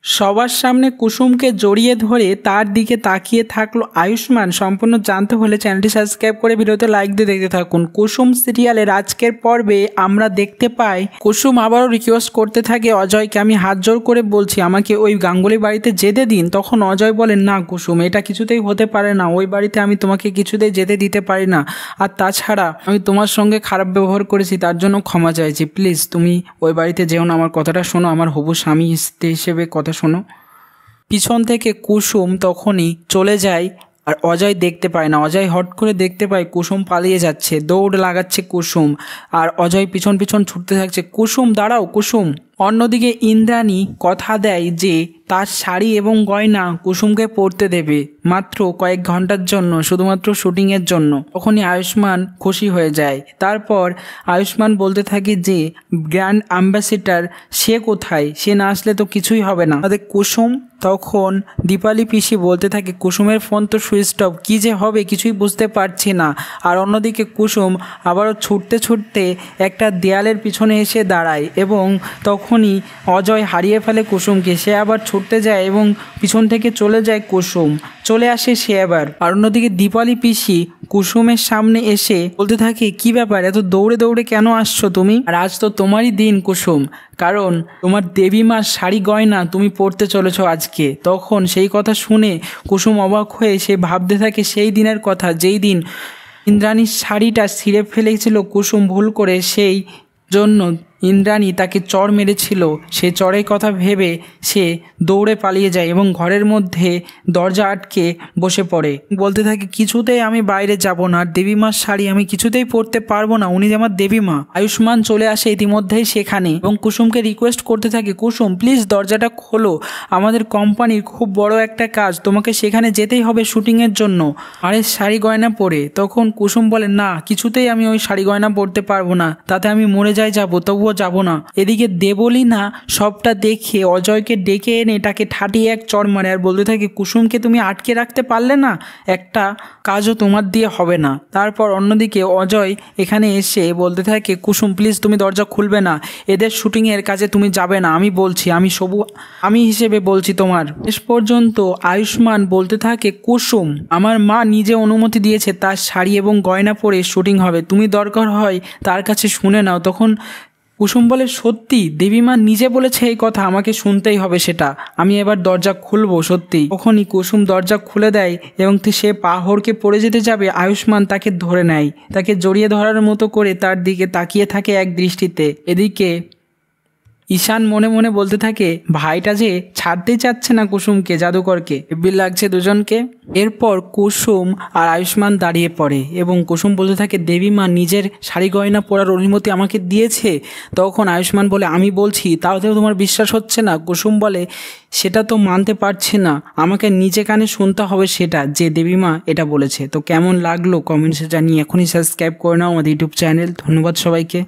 সবার সামনে কুসুমকে জড়িয়ে ধরে তার দিকে তাকিয়ে থাকলো আয়ুষ্মান। সম্পূর্ণ জানতে হলে চ্যানেলটি সাবস্ক্রাইব করে ভিডিওতে লাইক দিয়ে দেখতে থাকুন। কুসুম সিরিয়ালের আজকের পর্বে আমরা দেখতে পাই কুসুম আবারও রিকোয়েস্ট করতে থাকে অজয়কে, আমি হাত জোর করে বলছি আমাকে ওই গাঙ্গুলি বাড়িতে যেতে দিন। তখন অজয় বলেন, না কুসুম, এটা কিছুতেই হতে পারে না, ওই বাড়িতে আমি তোমাকে কিছুতেই যেতে দিতে পারি না। আর তাছাড়া আমি তোমার সঙ্গে খারাপ ব্যবহার করেছি, তার জন্য ক্ষমা চাইছি। প্লিজ তুমি ওই বাড়িতে যেও না, আমার কথাটা শোনো, আমার হবু স্বামী হিসেবে কথা শোনো। পিছন থেকে কুসুম তখনই চলে যায় আর অজয় দেখতে পায় না। অজয় হট করে দেখতে পায় কুসুম পালিয়ে যাচ্ছে, দৌড় লাগাচ্ছে কুসুম, আর অজয় পিছন পিছন ছুটতে থাকছে। কুসুম দাঁড়াও কুসুম। অন্যদিকে ইন্দ্রাণী কথা দেয় যে তার শাড়ি এবং গয়না কুসুমকে পরতে দেবে মাত্র কয়েক ঘন্টার জন্য, শুধুমাত্র শুটিংয়ের জন্য। তখনই আয়ুষ্মান খুশি হয়ে যায়। তারপর আয়ুষ্মান বলতে থাকে যে গ্র্যান্ড অ্যাম্বাসেডর সে কোথায়, সে না আসলে তো কিছুই হবে না আমাদের। কুসুম তখন দীপালি পিসি বলতে থাকে কুসুমের ফোন তো সুইচ অফ, কী যে হবে কিছুই বুঝতে পারছি না। আর অন্যদিকে কুসুম আবারও ছুটতে ছুটতে একটা দেয়ালের পিছনে এসে দাঁড়ায় এবং তখনই অজয় হারিয়ে ফেলে কুসুমকে। সে আবার ছুটতে যায় এবং পিছন থেকে চলে যায় কুসুম, চলে আসে সে আবার। আর অন্যদিকে দীপালি পিসি কুসুমের সামনে এসে বলতে থাকে কি ব্যাপার, এত দৌড়ে দৌড়ে কেন আসছো তুমি? আর আজ তো তোমারই দিন কুসুম, কারণ তোমার দেবীমার শাড়ি গয়না তুমি পরতে চলেছ আজকে। তখন সেই কথা শুনে কুসুম অবাক হয়ে সে ভাবতে থাকে সেই দিনের কথা, যেই দিন ইন্দ্রাণীর শাড়িটা ছিঁড়ে ফেলেছিল কুসুম ভুল করে, সেই জন্য ইন্দ্রাণী তাকে চড় মেরেছিল। সে চড়ের কথা ভেবে সে দৌড়ে পালিয়ে যায় এবং ঘরের মধ্যে দরজা আটকে বসে পড়ে। বলতে থাকে কিছুতেই আমি বাইরে যাব না, আর দেবীমার শাড়ি আমি কিছুতেই পরতে পারবো না, উনি যে আমার দেবীমা। আয়ুষ্মান চলে আসে ইতিমধ্যেই সেখানে এবং কুসুমকে রিকোয়েস্ট করতে থাকে কুসুম প্লিজ দরজাটা খোলো, আমাদের কোম্পানির খুব বড় একটা কাজ, তোমাকে সেখানে যেতেই হবে শুটিংয়ের জন্য, আরে শাড়ি গয়না পরে। তখন কুসুম বলে না, কিছুতেই আমি ওই শাড়ি গয়না পরতে পারবো না, তাতে আমি মরে যাবো, তবুও যাব না। এদিকে দেবলীনা সবটা দেখে অজয়কে ডেকে এনে তাকে ঠাটিয়ে এক চড় মারে আর বলতে থাকে কুসুমকে তুমি আটকে রাখতে পারলে না, একটা কাজও তোমার দিয়ে হবে না। তারপর অন্যদিকে অজয় এখানে এসে বলতে থাকে কুসুম প্লিজ তুমি দরজা খুলবে না, এদের শুটিংয়ের কাজে তুমি যাবে না, আমি বলছি, আমি হিসেবে বলছি তোমার। শেষ পর্যন্ত আয়ুষ্মান বলতে থাকে কুসুম আমার মা নিজে অনুমতি দিয়েছে তার শাড়ি এবং গয়না পরে শুটিং হবে, তুমি দরকার হয় তার কাছে শুনে নাও। তখন কুসুম বলে সত্যি দেবীমা নিজে বলেছে এই কথা, আমাকে শুনতেই হবে সেটা, আমি এবার দরজা খুলবো সত্যি। তখনই কুসুম দরজা খুলে দেয় এবং সে পা হড়কে পড়ে যেতে যাবে, আয়ুষ্মান তাকে ধরে নেয়, তাকে জড়িয়ে ধরার মতো করে তার দিকে তাকিয়ে থাকে এক দৃষ্টিতে। এদিকে ঈশান মনে মনে বলতে থাকে ভাইটা যে ছাড়তেই চাচ্ছে না কুসুমকে, জাদুকরকে, হেব্বি লাগছে দুজনকে। এরপর কুসুম আর আয়ুষ্মান দাঁড়িয়ে পড়ে এবং কুসুম বলতে থাকে দেবীমা নিজের শাড়ি গয়না পরার অনুমতি আমাকে দিয়েছে। তখন আয়ুষ্মান বলে আমি বলছি তাতেও তোমার বিশ্বাস হচ্ছে না? কুসুম বলে সেটা তো মানতে পারছি না, আমাকে নিজে কানে শুনতে হবে সেটা, যে দেবীমা এটা বলেছে। তো কেমন লাগলো কমেন্টসে জানিয়ে এখনই সাবস্ক্রাইব করে নাও আমাদের ইউটিউব চ্যানেল। ধন্যবাদ সবাইকে।